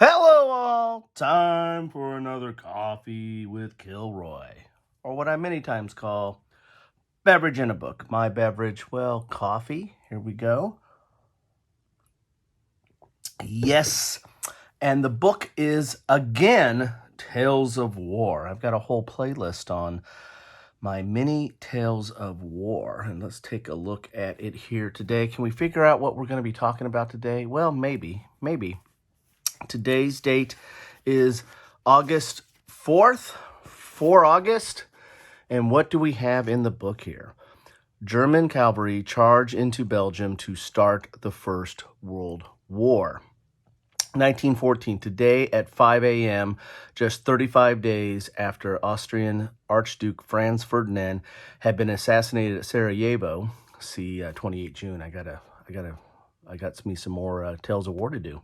Hello all! Time for another coffee with Kilroy, or what I many times call beverage in a book. My beverage, well, coffee. Here we go. Yes, and the book is, again, Tales of War. I've got a whole playlist on my mini Tales of War, and let's take a look at it here today. Can we figure out what we're going to be talking about today? Well, maybe. Today's date is August 4th, 4 August. And what do we have in the book here? German cavalry charge into Belgium to start the First World War. 1914, today at 5 a.m., just 35 days after Austrian Archduke Franz Ferdinand had been assassinated at Sarajevo. See, 28 June. I got me some more Tales of War to do.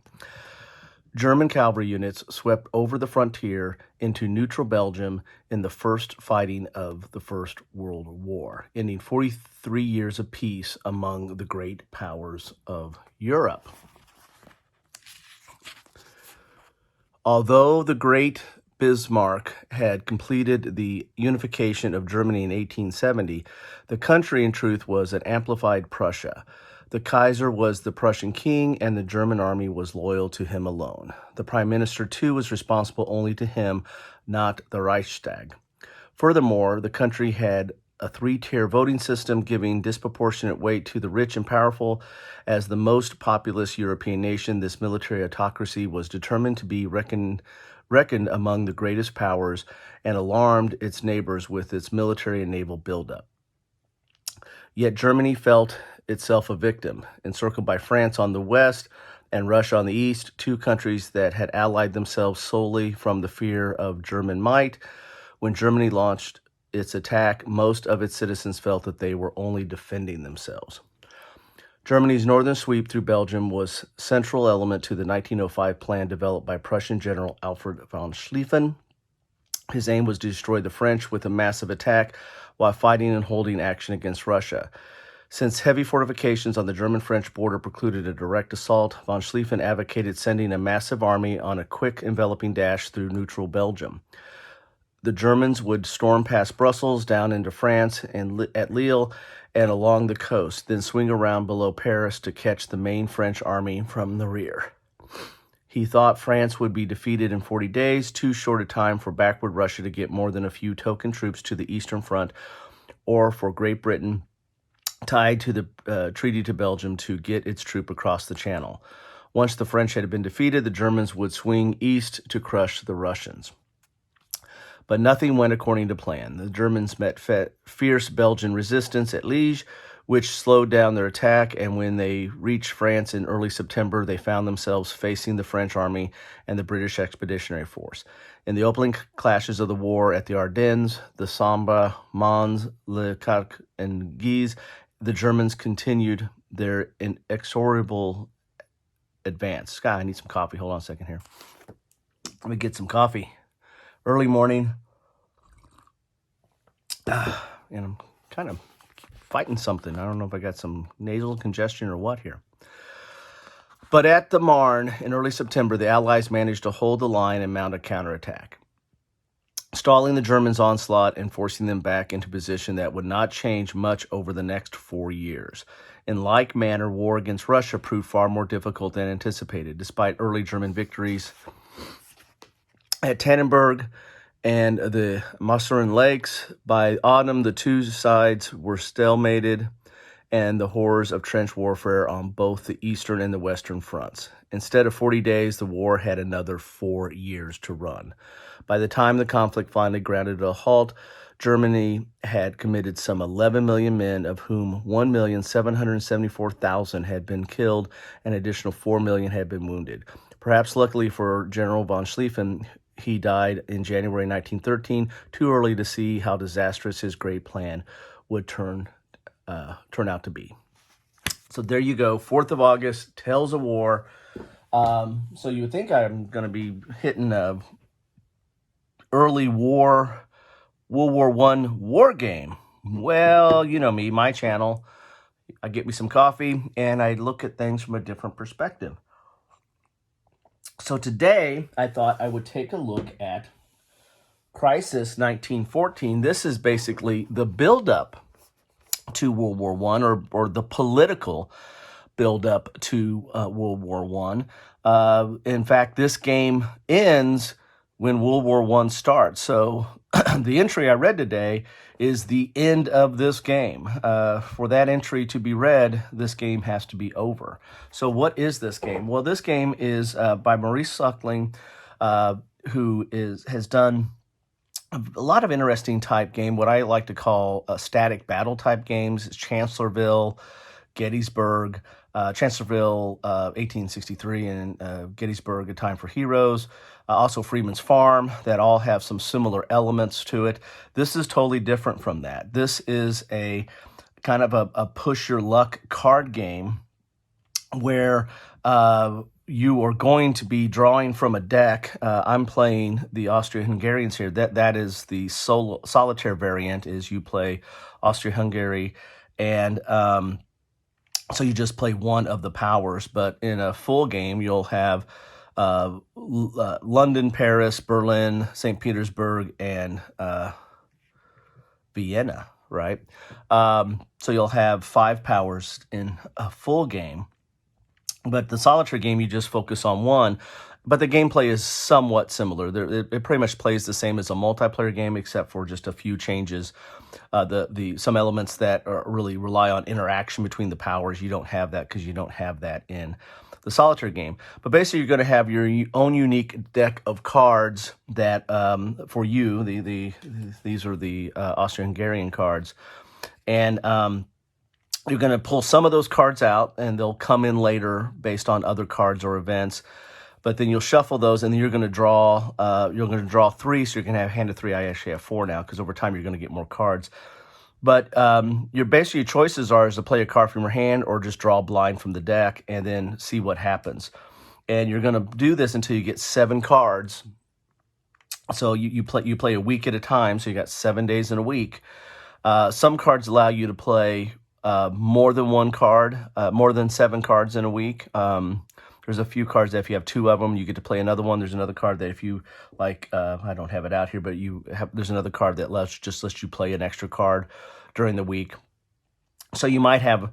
German cavalry units swept over the frontier into neutral Belgium in the first fighting of the First World War, ending 43 years of peace among the great powers of Europe. Although the great Bismarck had completed the unification of Germany in 1870, the country in truth was an amplified Prussia. The Kaiser was the Prussian king, and the German army was loyal to him alone. The prime minister, too, was responsible only to him, not the Reichstag. Furthermore, the country had a three-tier voting system giving disproportionate weight to the rich and powerful. As the most populous European nation, this military autocracy was determined to be reckoned among the greatest powers and alarmed its neighbors with its military and naval buildup. Yet Germany felt itself a victim, encircled by France on the west and Russia on the east, two countries that had allied themselves solely from the fear of German might. When Germany launched its attack, most of its citizens felt that they were only defending themselves. Germany's northern sweep through Belgium was a central element to the 1905 plan developed by Prussian General Alfred von Schlieffen. His aim was to destroy the French with a massive attack while fighting and holding action against Russia. Since heavy fortifications on the German-French border precluded a direct assault, von Schlieffen advocated sending a massive army on a quick enveloping dash through neutral Belgium. The Germans would storm past Brussels, down into France, and at Lille, and along the coast, then swing around below Paris to catch the main French army from the rear. He thought France would be defeated in 40 days, too short a time for backward Russia to get more than a few token troops to the Eastern Front, or for Great Britain, tied to the treaty to Belgium, to get its troop across the Channel. Once the French had been defeated, the Germans would swing east to crush the Russians. But nothing went according to plan. The Germans met fierce Belgian resistance at Liege, which slowed down their attack, and when they reached France in early September, they found themselves facing the French army and the British Expeditionary Force. In the opening clashes of the war at the Ardennes, the Sambre, Mons, Le Carque, and Guise, the Germans continued their inexorable advance. Sky, I need some coffee. Hold on a second here. Let me get some coffee. Early morning. And I'm kind of fighting something. I don't know if I got some nasal congestion or what here. But at the Marne in early September, the Allies managed to hold the line and mount a counterattack, stalling the Germans' onslaught and forcing them back into position that would not change much over the next 4 years. In like manner, war against Russia proved far more difficult than anticipated. Despite early German victories at Tannenberg and the Masurian Lakes, by autumn the two sides were stalemated and the horrors of trench warfare on both the eastern and the western fronts. Instead of 40 days, the war had another 4 years to run. By the time the conflict finally grounded to a halt, Germany had committed some 11 million men, of whom 1,774,000 had been killed and an additional 4 million had been wounded. Perhaps luckily for General von Schlieffen, he died in January 1913, too early to see how disastrous his great plan would turn out to be. So there you go, 4th of August, Tales of War. So you would think I'm going to be hitting a early World War I war game. Well, you know me, my channel. I get me some coffee, and I look at things from a different perspective. So today, I thought I would take a look at Crisis 1914. This is basically the buildup to World War I, or the political buildup to World War I. In fact, this game ends when World War I starts. So the entry I read today is the end of this game. For that entry to be read, this game has to be over. So what is this game? Well, this game is by Maurice Suckling, who has done a lot of interesting type game, what I like to call static battle type games. It's Chancellorsville, Gettysburg, Chancellorsville, 1863, and Gettysburg, A Time for Heroes. Also Freeman's Farm, that all have some similar elements to it. This is totally different from that. This is a kind of a push your luck card game where you are going to be drawing from a deck. I'm playing the Austro-Hungarians here. That is the solitaire variant, is you play Austria-Hungary, and so you just play one of the powers. But in a full game, you'll have London, Paris, Berlin, St. Petersburg, and Vienna, right? So you'll have 5 powers in a full game. But the solitaire game, you just focus on one. But the gameplay is somewhat similar. It pretty much plays the same as a multiplayer game, except for just a few changes. Some elements that really rely on interaction between the powers, you don't have that because you don't have that in the solitaire game. But basically, you're going to have your own unique deck of cards that, for you, these are the Austro-Hungarian cards, and you're going to pull some of those cards out, and they'll come in later based on other cards or events. But then you'll shuffle those, and then you're going to draw. You're going to draw 3, so you're going to have a hand of 3. I actually have 4 now because over time you're going to get more cards. But your choices are is to play a card from your hand or just draw blind from the deck and then see what happens. And you're going to do this until you get 7 cards. So you play a week at a time. So you got 7 days in a week. Some cards allow you to play more than one card, more than 7 cards in a week. There's a few cards that if you have 2 of them, you get to play another one. There's another card that if you like, I don't have it out here, but there's another card that lets you play an extra card during the week. So you might have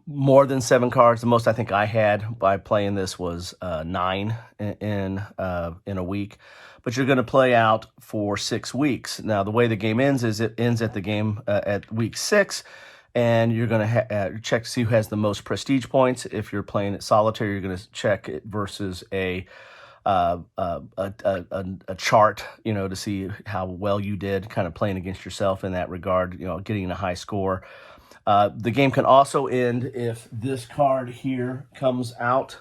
more than 7 cards. The most I think I had by playing this was 9 in a week. But you're going to play out for 6 weeks. Now the way the game ends is it ends at the game at week 6. And you're going to check to see who has the most prestige points. If you're playing it solitaire, you're going to check it versus a chart, to see how well you did, kind of playing against yourself in that regard, getting a high score. The game can also end if this card here comes out.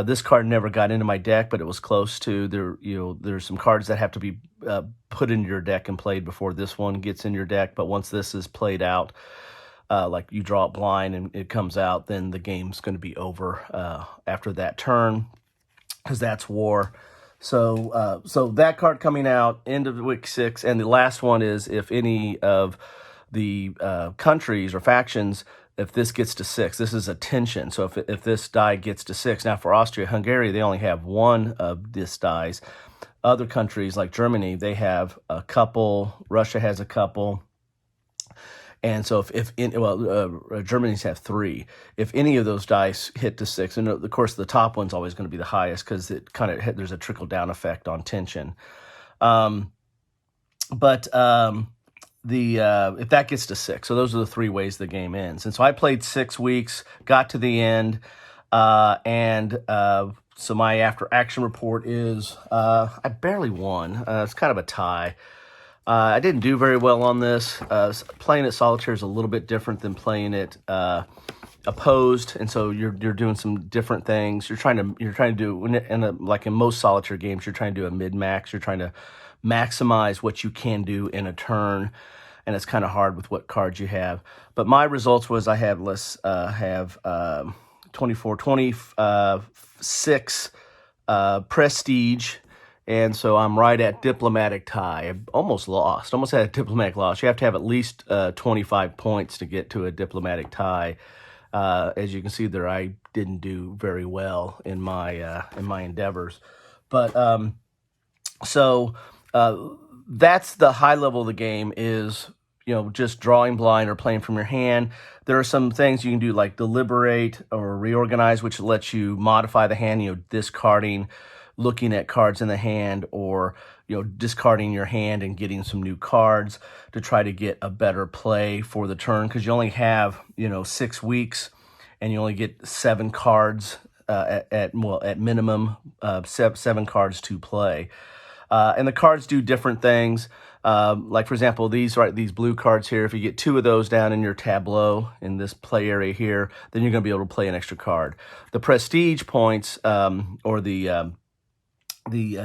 This card never got into my deck, but it was close to. There's some cards that have to be put into your deck and played before this one gets in your deck. But once this is played out, like you draw it blind and it comes out, then the game's going to be over after that turn, because that's war. So that card coming out, end of week 6, and the last one is if any of the countries or factions, if this gets to 6, this is a tension. So if this die gets to 6, now for Austria-Hungary, they only have 1 of this dies. Other countries like Germany, they have a couple. Russia has a couple. And so Germany's have 3. If any of those dice hit to 6, and of course the top one's always going to be the highest because it kind of there's a trickle down effect on tension. If that gets to 6, so those are the 3 ways the game ends. And so I played 6 weeks, got to the end, so my after action report is I barely won. It's kind of a tie. I didn't do very well on this. Playing it solitaire is a little bit different than playing it opposed, and so you're doing some different things. You're trying to do like in most solitaire games, you're trying to do a mid-max. You're trying to maximize what you can do in a turn, and it's kind of hard with what cards you have. But my results was I have 24, 26 prestige. And so I'm right at diplomatic tie. I almost had a diplomatic loss. You have to have at least 25 points to get to a diplomatic tie. As you can see there, I didn't do very well in my endeavors. But so that's the high level of the game, is just drawing blind or playing from your hand. There are some things you can do like deliberate or reorganize, which lets you modify the hand, discarding, looking at cards in the hand, or discarding your hand and getting some new cards to try to get a better play for the turn, because you only have 6 weeks and you only get 7 cards at minimum, 7 cards to play. And the cards do different things. Like, for example, these blue cards here, if you get 2 of those down in your tableau in this play area here, then you're going to be able to play an extra card. The prestige points, or the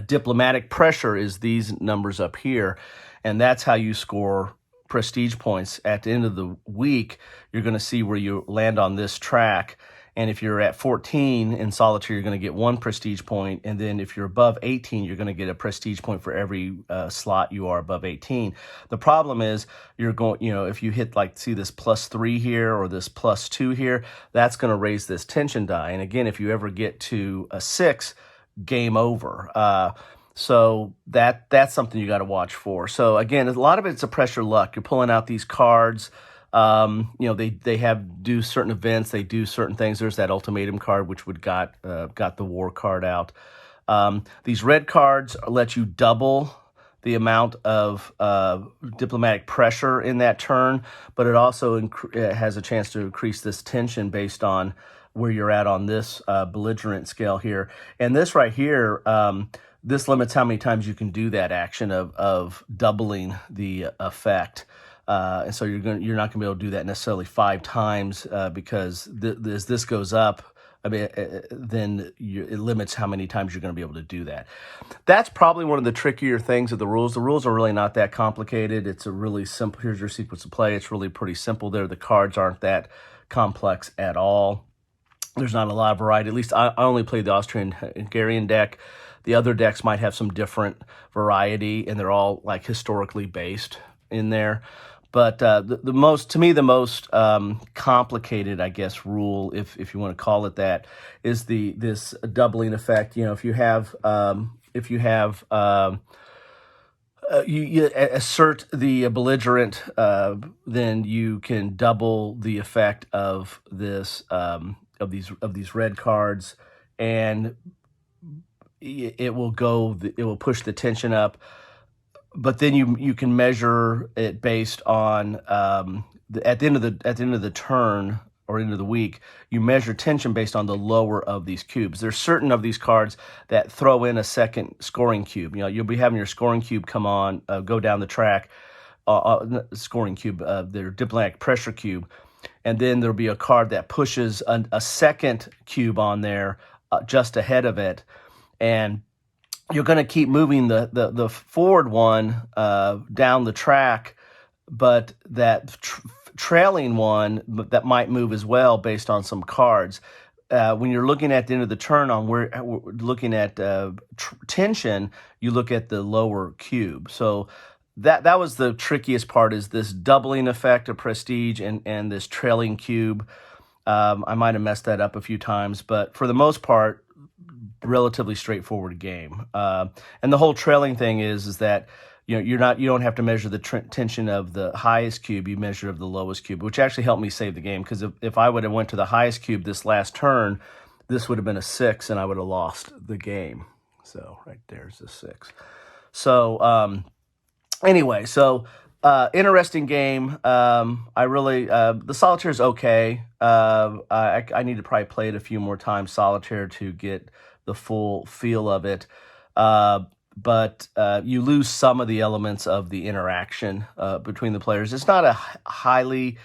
diplomatic pressure, is these numbers up here, and that's how you score prestige points. At the end of the week, you're going to see where you land on this track. And if you're at 14 in solitaire, you're going to get 1 prestige point. And then if you're above 18, you're going to get a prestige point for every slot you are above 18. The problem is you're going, if you hit see this +3 here or this +2 here, that's going to raise this tension die. And again, if you ever get to a 6, game over. So that's something you got to watch for. So again, a lot of it's a pressure luck. You're pulling out these cards. They do certain events, they do certain things. There's that ultimatum card, which got the war card out. These red cards let you double the amount of diplomatic pressure in that turn, but it also has a chance to increase this tension based on where you're at on this belligerent scale here. And this right here, this limits how many times you can do that action of doubling the effect. And so you're not going to be able to do that necessarily 5 times, because as this goes up, then it limits how many times you're going to be able to do that. That's probably one of the trickier things of the rules. The rules are really not that complicated. It's a really simple, here's your sequence of play. It's really pretty simple there. The cards aren't that complex at all. There's not a lot of variety. At least I only played the Austrian-Hungarian deck. The other decks might have some different variety, and they're all historically based in there. But the most complicated, I guess, rule, if you want to call it that, is this doubling effect. If you assert the belligerent, then you can double the effect of this of these red cards, and it will push the tension up. But then you can measure it based on at the end of the turn or end of the week, you measure tension based on the lower of these cubes. There's certain of these cards that throw in a second scoring cube. You'll be having your scoring cube go down the track, scoring cube, their diplomatic pressure cube, and then there'll be a card that pushes a second cube on there just ahead of it, and you're going to keep moving the forward one down the track, but that trailing one that might move as well based on some cards. When you're looking at the end of the turn we're looking at tension, you look at the lower cube. So that was the trickiest part, is this doubling effect of prestige and this trailing cube. I might have messed that up a few times, but for the most part, relatively straightforward game. And the whole trailing thing is that you don't have to measure the tension of the highest cube, you measure of the lowest cube, which actually helped me save the game, because if I would have went to the highest cube this last turn, this would have been a 6 and I would have lost the game. So right there's a 6. So anyway, interesting game. I really the solitaire is okay. I need to probably play it a few more times solitaire to get the full feel of it. But you lose some of the elements of the interaction between the players. It's not highly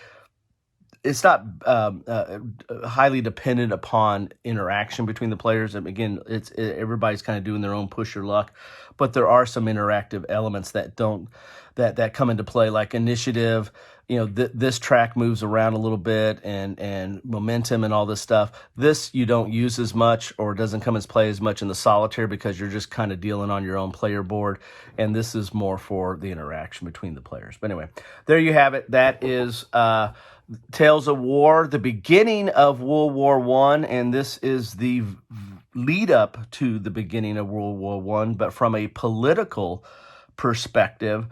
dependent upon interaction between the players. And again, everybody's kind of doing their own push your luck, but there are some interactive elements that come into play, like initiative. this track moves around a little bit and momentum and all this stuff. This you don't use as much, or doesn't come as play as much in the solitaire, because you're just kind of dealing on your own player board. And this is more for the interaction between the players. But anyway, there you have it. That is Tales of War, the beginning of World War I, and this is the lead up to the beginning of World War I, but from a political perspective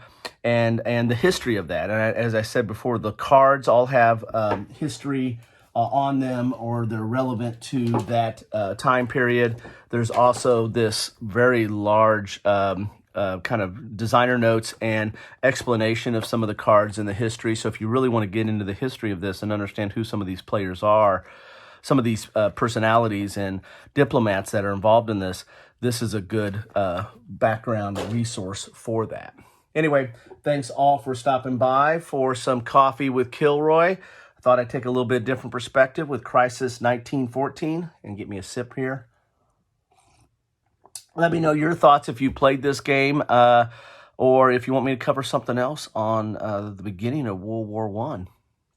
and the history of that. And as I said before, the cards all have history on them, or they're relevant to that time period. There's also this very large kind of designer notes and explanation of some of the cards in the history. So if you really want to get into the history of this and understand who some of these players are, some of these personalities and diplomats that are involved in this, this is a good background resource for that. Anyway, thanks all for stopping by for some coffee with Kilroy. I thought I'd take a little bit different perspective with Crisis 1914 and get me a sip here. Let me know your thoughts if you played this game, or if you want me to cover something else on the beginning of World War I.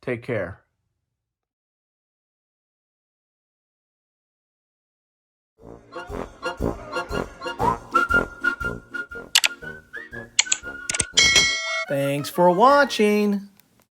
Take care. Thanks for watching.